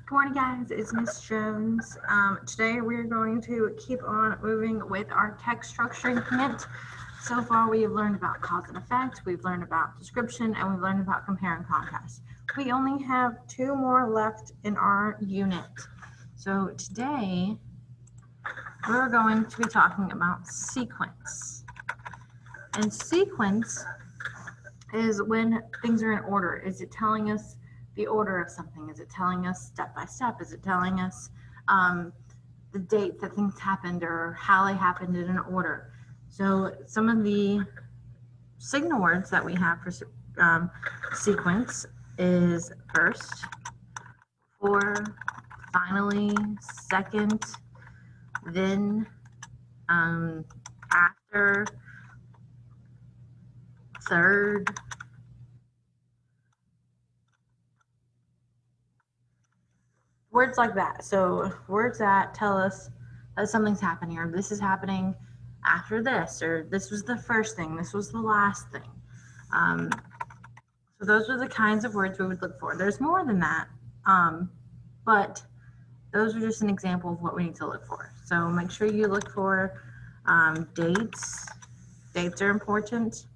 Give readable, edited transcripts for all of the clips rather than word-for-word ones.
Good morning, guys. It's Miss Jones. Today we're going to keep on moving with our text structuring unit. So far, we have learned about cause and effect, we've learned about description, and we've learned about compare and contrast. We only have 2 more left in our unit. So today, we're going to be talking about sequence. And sequence is when things are in order. Is it telling us the order of something? Is it telling us step by step? Is it telling us the date that things happened or how they happened in an order? So some of the signal words that we have for sequence is first, for, finally, second, then, after, third, words like that. So words that tell us that something's happening, or this is happening after this, or this was the first thing, this was the last thing. So those are the kinds of words we would look for. There's more than that, but those are just an example of what we need to look for. So make sure you look for dates. Dates are important.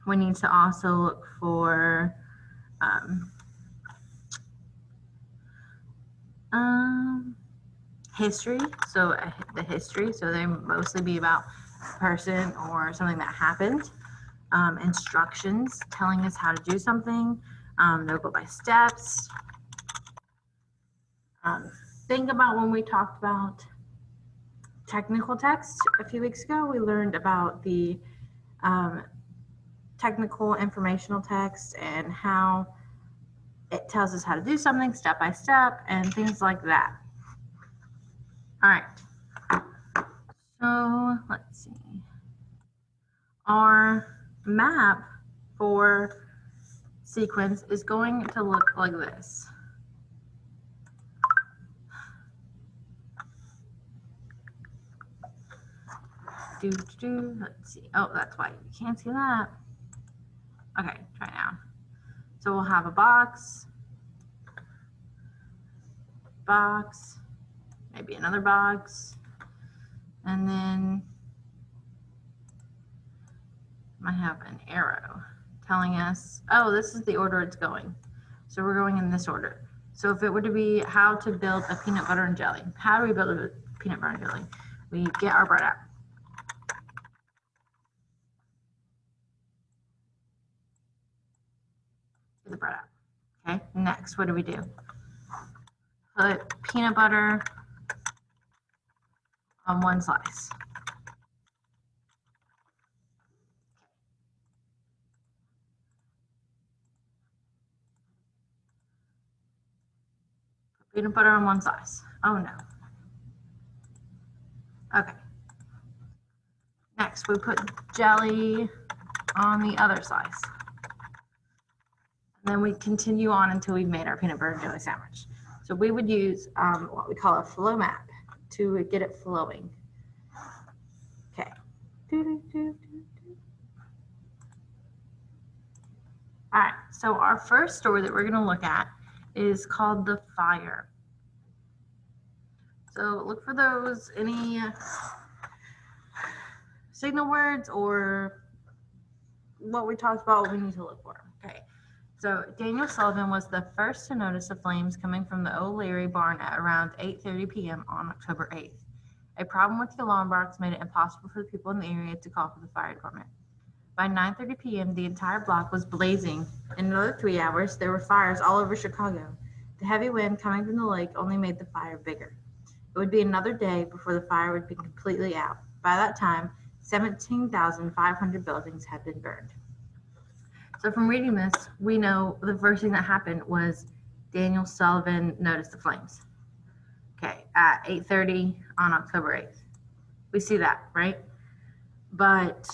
We need to also look for history, so the history, so they mostly be about a person or something that happened. Instructions, telling us how to do something. They'll go by steps. Think about when we talked about technical text a few weeks ago. We learned about the technical informational text and how it tells us how to do something step by step and things like that. All right, so let's see. Our map for sequence is going to look like this. Let's see. Oh, that's why you can't see that. Okay, try now. So we'll have a box, maybe another box, and then I have an arrow telling us, oh, this is the order it's going. So we're going in this order. So if it were to be how to build a peanut butter and jelly, how do we build a peanut butter and jelly? We get our bread out. Get the bread out. Okay, next, what do we do? Put peanut butter on one slice. Put peanut butter on one slice. Oh no. Okay. Next, we put jelly on the other slice. And then we continue on until we've made our peanut butter and jelly sandwich. So we would use what we call a flow map to get it flowing. Okay. All right, so our first story that we're going to look at is called The Fire. So look for those, any signal words or what we talked about, what we need to look for. Okay, so Daniel Sullivan was the first to notice the flames coming from the O'Leary barn at around 8:30 p.m. on October 8th. A problem with the alarm box made it impossible for the people in the area to call for the fire department. By 9:30 p.m., the entire block was blazing. In another 3 hours, there were fires all over Chicago. The heavy wind coming from the lake only made the fire bigger. It would be another day before the fire would be completely out. By that time, 17,500 buildings had been burned. So from reading this, we know the first thing that happened was Daniel Sullivan noticed the flames. Okay, at 8:30 on October 8th. We see that, right? But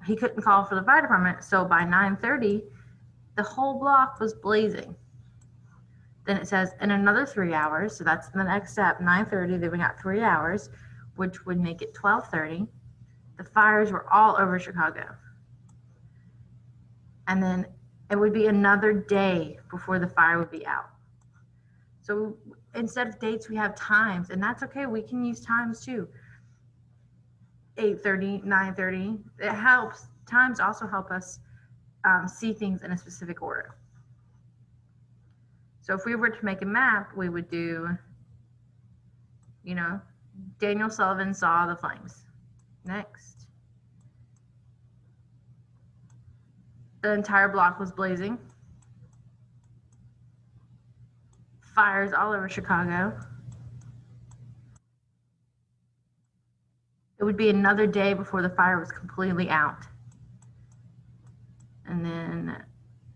he couldn't call for the fire department, so by 9:30, the whole block was blazing. Then it says in another 3 hours, so that's the next step, 9:30, then we got 3 hours, which would make it 12:30. The fires were all over Chicago. And then it would be another day before the fire would be out. So instead of dates, we have times, and that's okay. We can use times too. 8:30, 9:30. It helps. Times also help us see things in a specific order. So if we were to make a map, we would do, you know, Daniel Sullivan saw the flames. Next. The entire block was blazing. Fires all over Chicago. It would be another day before the fire was completely out. And then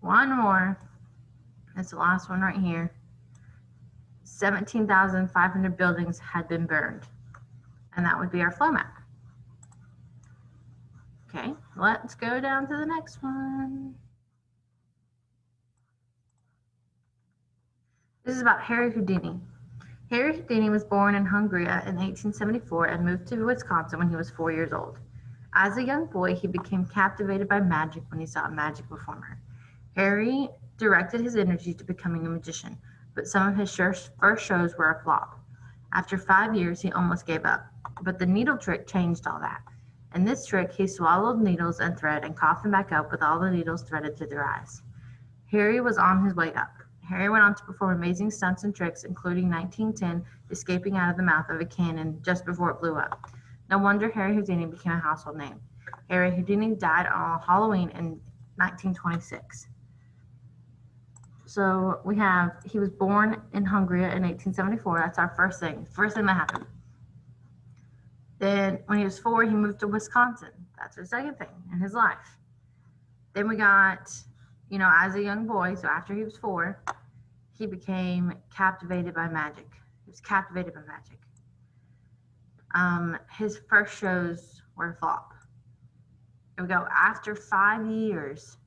one more. That's the last one right here. 17,500 buildings had been burned. And that would be our flow map. Okay, let's go down to the next one. This is about Harry Houdini. Harry Houdini was born in Hungary in 1874 and moved to Wisconsin when he was 4 years old. As a young boy, he became captivated by magic when he saw a magic performer. Harry directed his energy to becoming a magician, but some of his first shows were a flop. After 5 years, he almost gave up, but the needle trick changed all that. In this trick, he swallowed needles and thread and coughed them back up with all the needles threaded to their eyes. Harry was on his way up. Harry went on to perform amazing stunts and tricks, including 1910 escaping out of the mouth of a cannon just before it blew up. No wonder Harry Houdini became a household name. Harry Houdini died on Halloween in 1926. So we have, he was born in Hungary in 1874. That's our first thing that happened. Then when he was 4, he moved to Wisconsin. That's our second thing in his life. Then we got, as a young boy, so after he was 4, he became captivated by magic. He was captivated by magic. His first shows were a flop. Here we go. After 5 years,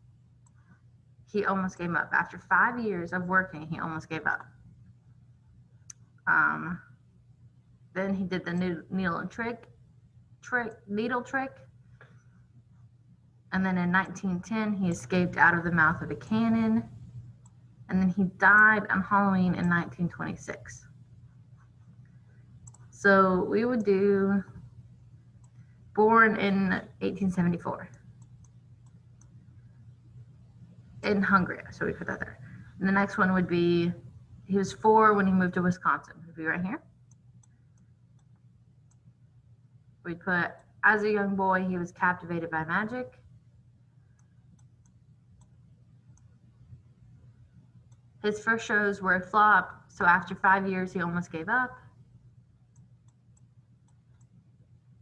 he almost gave up. After 5 years of working, he almost gave up. Then he did the needle trick. And then in 1910, he escaped out of the mouth of a cannon. And then he died on Halloween in 1926. So we would do born in 1874 in Hungary. So we put that there. And the next one would be, he was 4 when he moved to Wisconsin. It would be right here. We'd put, as a young boy, he was captivated by magic. His first shows were a flop, so after 5 years, he almost gave up.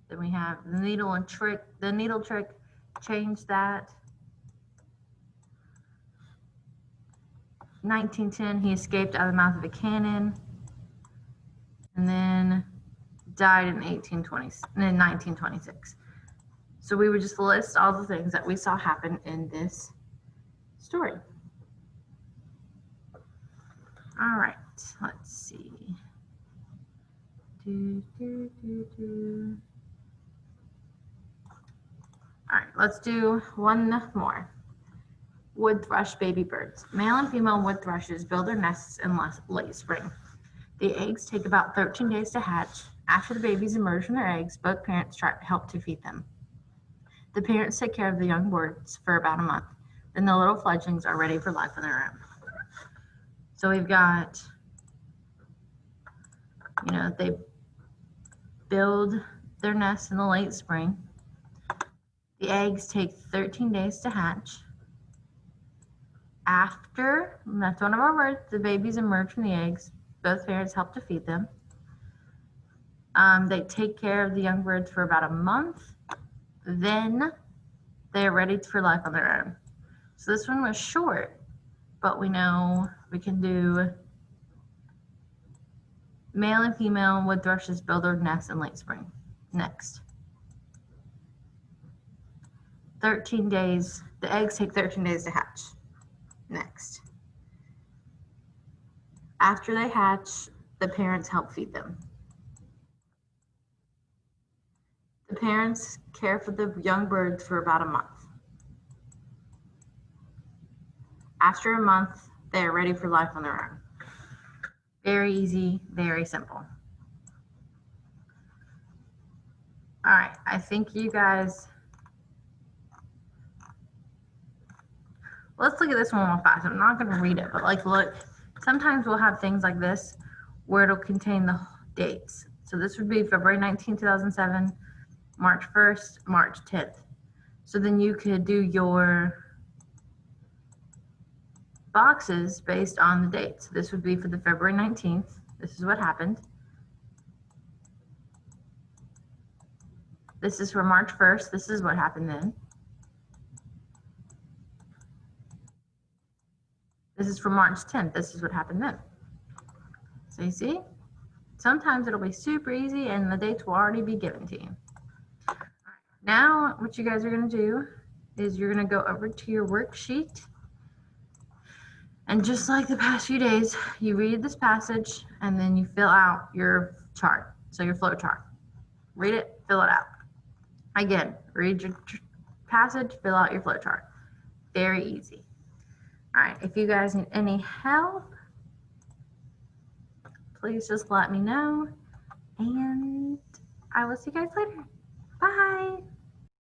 Then we have the needle trick. The needle trick changed that. 1910, he escaped out of the mouth of a cannon, and then died in 1926. So we would just list all the things that we saw happen in this story. All right, let's see. All right, let's do one more. Wood thrush baby birds. Male and female wood thrushes build their nests in late spring. The eggs take about 13 days to hatch. After the babies emerge from their eggs, both parents try to help to feed them. The parents take care of the young birds for about a month. Then the little fledglings are ready for life on their own. So we've got, they build their nests in the late spring. The eggs take 13 days to hatch. After, that's one of our words, the babies emerge from the eggs. Both parents help to feed them. They take care of the young birds for about a month. Then they're ready for life on their own. So this one was short, but we know we can do male and female wood thrushes build their nests in late spring. Next. 13 days, the eggs take 13 days to hatch. Next. After they hatch, the parents help feed them. The parents care for the young birds for about a month. After a month, they are ready for life on their own. Very easy, very simple. All right, I think you guys, let's look at this one real fast. I'm not gonna read it, but like, look, sometimes we'll have things like this where it'll contain the dates. So this would be February 19, 2007, March 1st, March 10th. So then you could do your boxes based on the dates. This would be for the February 19th. This is what happened. This is for March 1st. This is what happened then. This is for March 10th. This is what happened then. So you see, sometimes it'll be super easy and the dates will already be given to you. Now, what you guys are going to do is you're going to go over to your worksheet. And just like the past few days, you read this passage and then you fill out your chart. So your flow chart. Read it, fill it out. Again, read your passage, fill out your flow chart. Very easy. All right, if you guys need any help, please just let me know. And I will see you guys later. Bye.